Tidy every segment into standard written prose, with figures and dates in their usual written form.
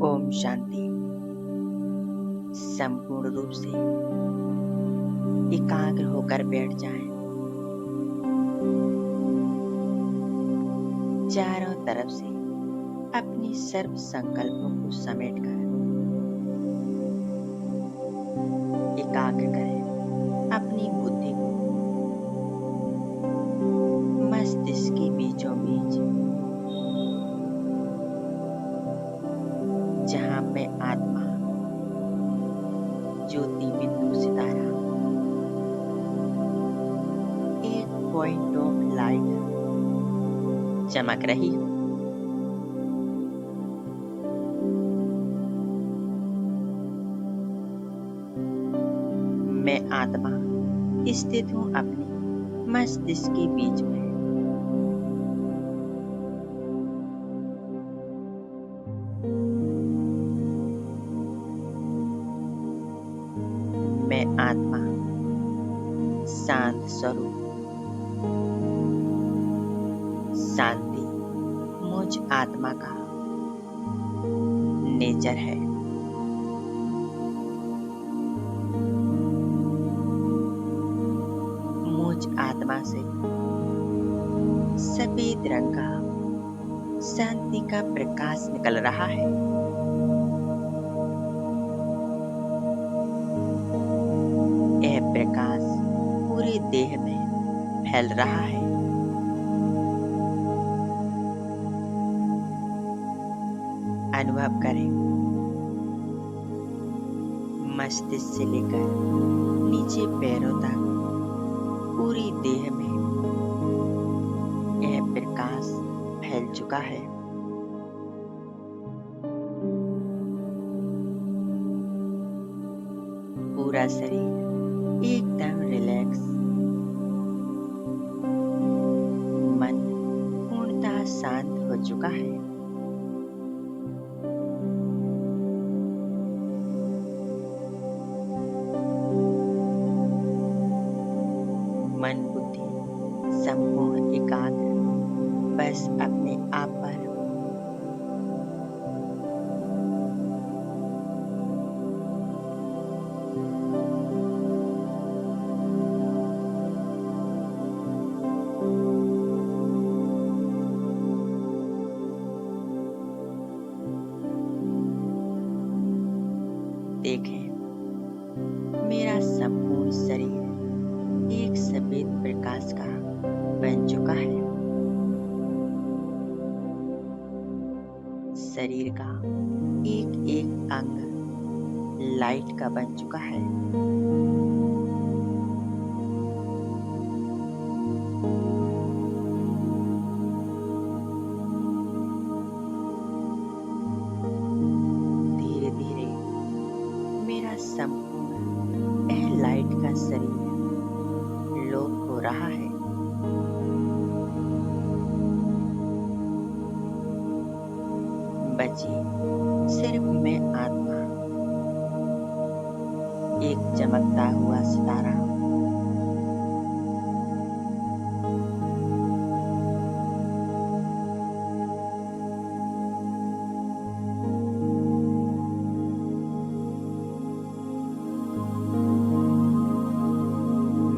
ओम शांति। संपूर्ण रूप से एकाग्र होकर बैठ जाएं। चारों तरफ से अपनी सर्व संकल्पों को समेटकर एकाग्र करें अपनी बुद्धि को मस्तिष्क के बीचों बीच, जहां मैं आत्मा ज्योति बिंदु सितारा एक पॉइंट ऑफ लाइट चमक रही हूँ। मैं आत्मा स्थित हूँ अपने मस्तिष्क के बीच में। मैं आत्मा शांत स्वरूप, शांति मुझ आत्मा का नेचर है। मुझ आत्मा से सफेद रंग का शांति का प्रकाश निकल रहा है। यह प्रकाश पूरे देह में फैल रहा है। अनुभव करें, मस्तिष्क से लेकर नीचे पैरों तक पूरी देह में यह प्रकाश फैल चुका है। पूरा शरीर एकदम रिलैक्स, मन पूर्णतः शांत हो चुका है। मन बुद्धि संपूर्ण एकाग्र बस अपने आप पर। देखें, मेरा संपूर्ण शरीर एक सफेद प्रकाश का बन चुका है। शरीर का एक एक अंग लाइट का बन चुका है। धीरे धीरे मेरा संपूर्ण यह लाइट का शरीर लोप हो रहा है। बची सिर्फ मैं आत्मा, एक चमकता हुआ सितारा।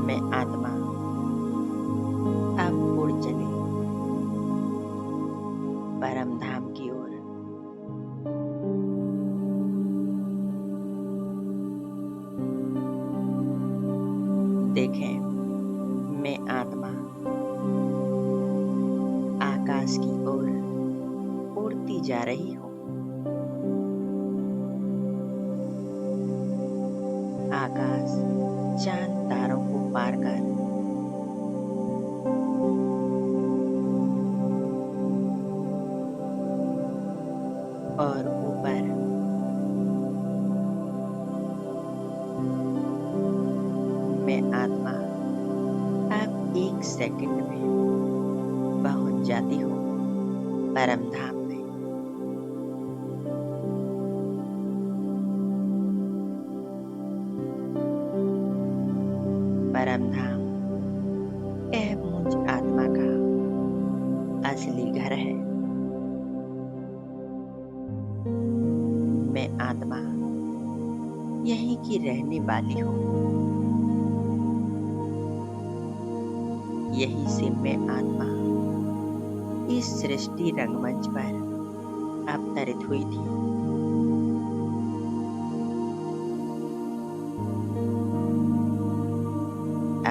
मैं आत्मा अब उड़ चले परम धाम की ओर। देखें, मैं आत्मा आकाश की ओर उड़ती जा रही हूँ। आकाश चांद तारों को पार कर और ऊपर मैं आत्मा अब एक सेकंड में पहुंच जाती हूँ परम धाम में। परम धाम यह मुझ आत्मा का असली घर है। मैं आत्मा यहीं की रहने वाली हूँ। यहीं से मैं आत्मा इस सृष्टि रंगमंच पर अवतरित हुई थी।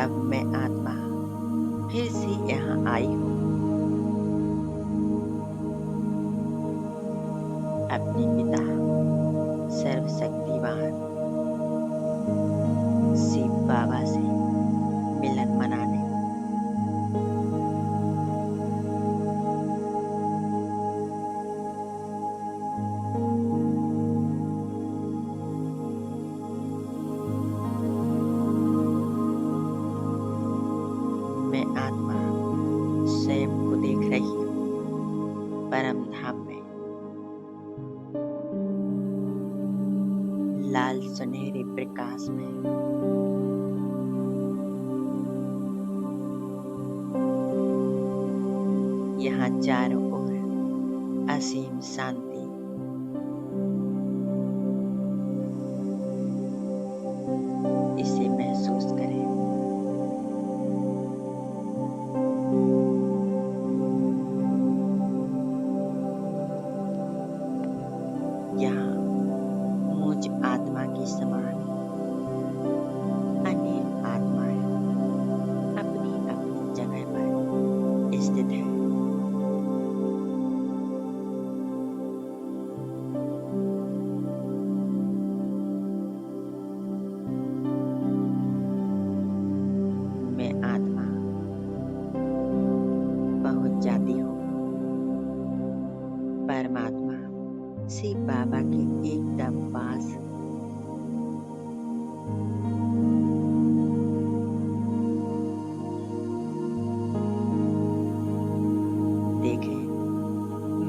अब मैं आत्मा फिर से यहाँ आई हूँ अपने पिता सर्वशक्तिवान शिव बाबा से मिलन मनाने। मैं आत्मा स्वयं को देख रही हूँ परम धाम में, लाल सुनहरे प्रकाश में। यहाँ चारों ओर असीम शांति। इसे महसूस करें। यहाँ मुझ आत्मा की समान अनेक आत्माएं अपनी अपनी जगह पर स्थित है। मैं आत्मा पहुंच जाती हूँ परमात्मा शिव बाबा के एकदम पास। देखें,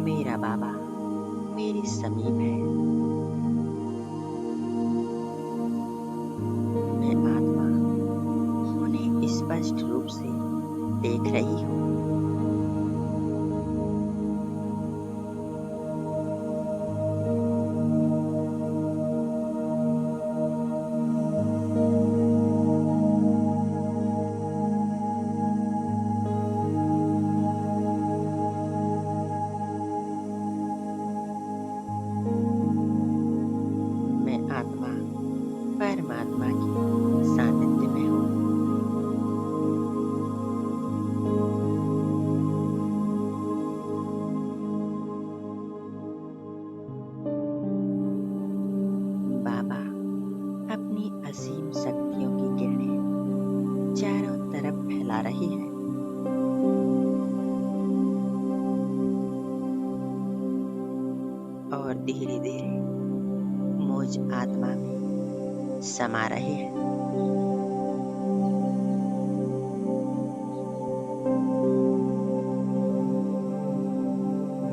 मेरा बाबा मेरे समीप है। मैं आत्मा उन्हें स्पष्ट रूप से देख रही हूँ। मैं आत्मा परमात्मा की सानिध्य में हूँ। बाबा अपनी असीम शक्तियों की किरणें चारों तरफ फैला रही है। और धीरे धीरे मुझ आत्मा में समा रहे हैं।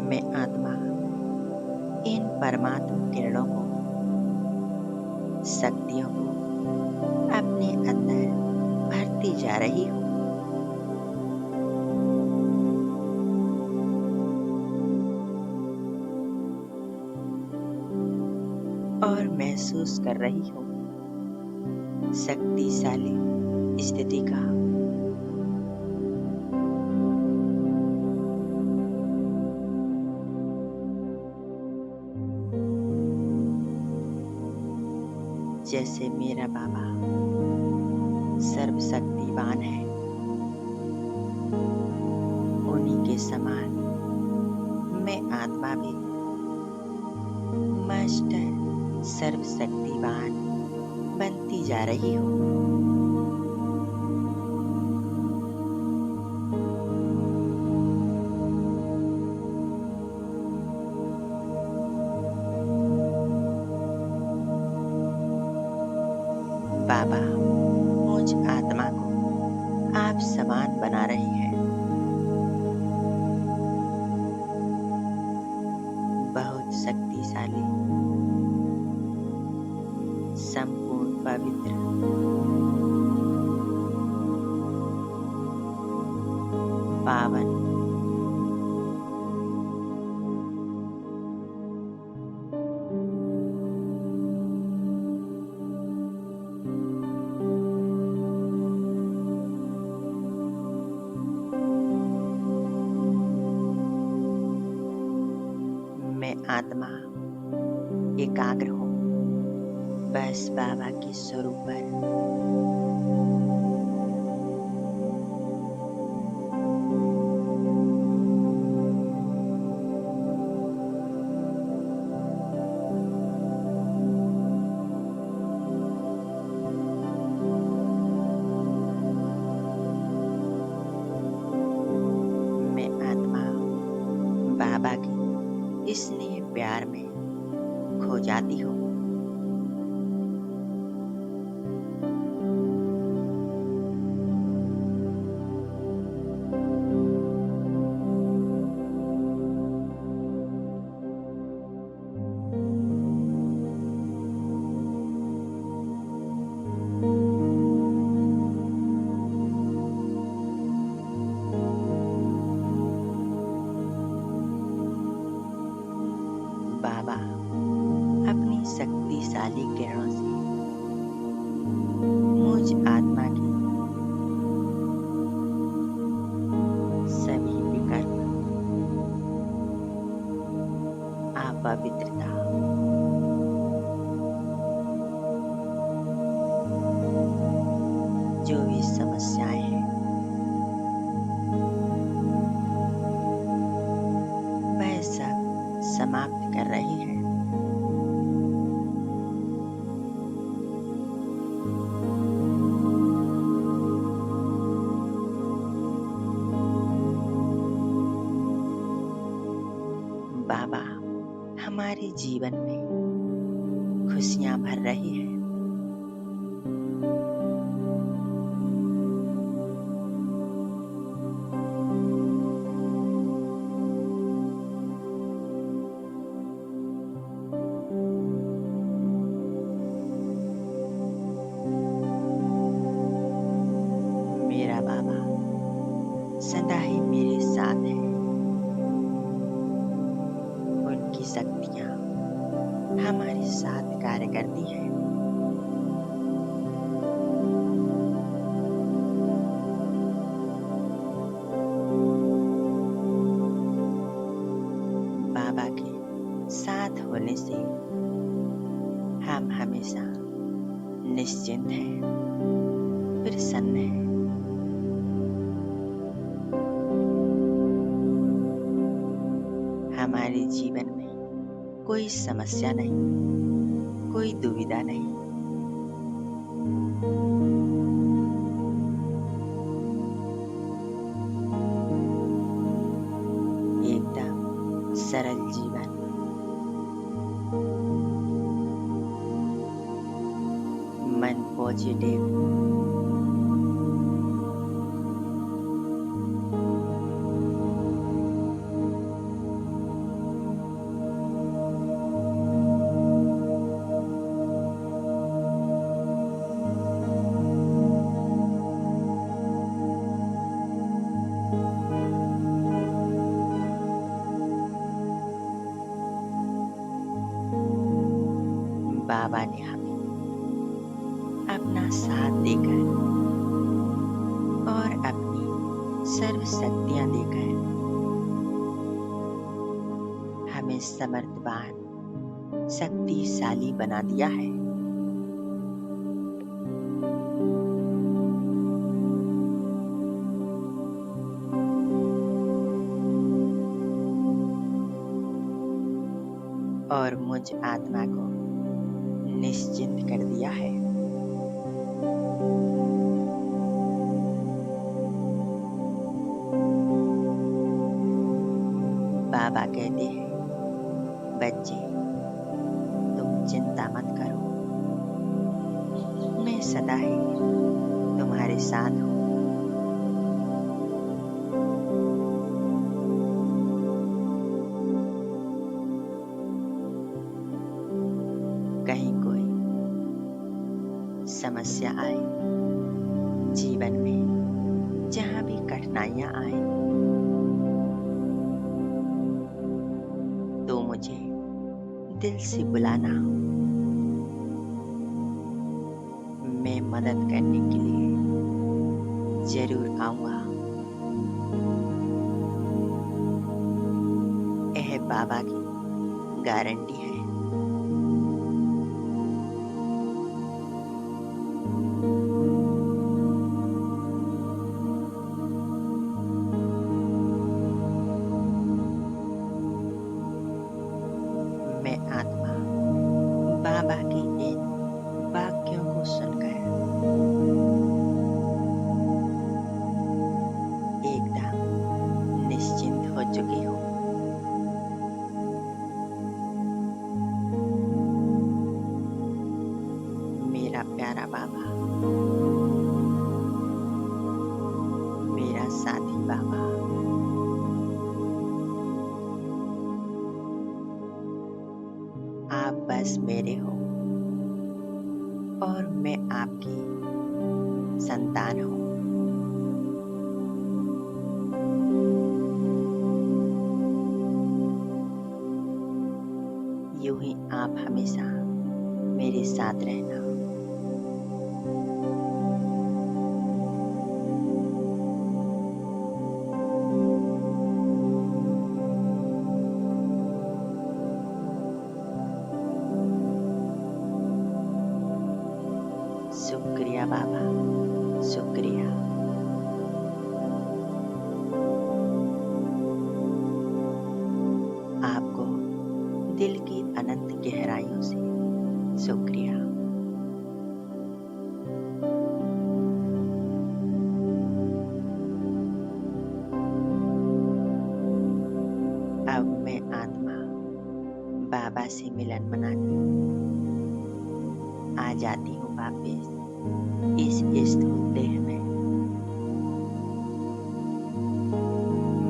मैं आत्मा इन परमात्मा किरणों को, शक्तियों को अपने अंदर भरती जा रही हूँ। और महसूस कर रही हूँ शक्तिशाली स्थिति का। जैसे मेरा बाबा सर्वशक्तिवान है, उन्हीं के समान मैं आत्मा भी मास्टर सर्वशक्तिवान बनती जा रही हूँ। बाबा मुझ आत्मा को आप समान बना रहे हैं। बहुत शक्तिशाली, संपूर्ण पवित्र, पावन, मैं आत्मा एकाग्र हो बस बाबा के स्वरूप पर। मैं आत्मा बाबा की स्नेह प्यार में खो जाती हूँ। बाबा अपनी शक्तिशाली किरणों से मुझ आत्मा की सभी विकल्प अपवित्रता जो भी समस्याएं हैं वह सब समाप्त कर रही है। बाबा हमारे जीवन में खुशियां भर रही है। मेरा बाबा सदा ही मेरे साथ है। उनकी शक्तियां हमारे साथ कार्य करती हैं। बाबा के साथ होने से हम हमेशा निश्चिंत हैं, प्रसन्न हैं। हमारे जीवन में कोई समस्या नहीं, कोई दुविधा नहीं। एकदम सरल जीवन। मन पॉजिटिव, बाबा ने हमें अपना साथ देकर और अपनी सर्व शक्तियां देकर हमें समर्थवान, शक्तिशाली बना दिया है। और मुझ आत्मा को निश्चिंत कर दिया है। बाबा कहते हैं, बच्चे तुम चिंता मत करो, मैं सदा ही तुम्हारे साथ हूँ। कहीं कोई समस्या आए जीवन में, जहाँ भी कठिनाइयां आए, तो मुझे दिल से बुलाना, मैं मदद करने के लिए जरूर आऊंगा। यह बाबा की गारंटी है। मैं आत्मा बाबा की इन वाक्यों को सुनकर एकदम निश्चिंत हो चुकी हूँ। मेरा प्यारा बाबा, मेरा साथी बाबा, आप बस मेरे हो और मैं आपकी संतान हूँ। यूं ही आप हमेशा मेरे साथ रहना। शुक्रिया बाबा, शुक्रिया। आपको दिल की अनंत गहराइयों से शुक्रिया। अब मैं आत्मा बाबा से मिलन मनाने आ जाती हूँ वापिस इस स्थूल देह में।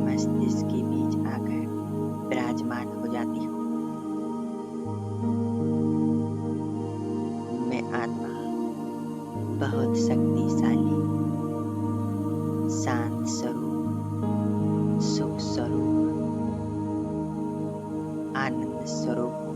मस्तिष्क के बीच आकर विराजमान हो जाती हूँ। मैं आत्मा बहुत शक्तिशाली, शांत स्वरूप, सुख स्वरूप, आनंद स्वरूप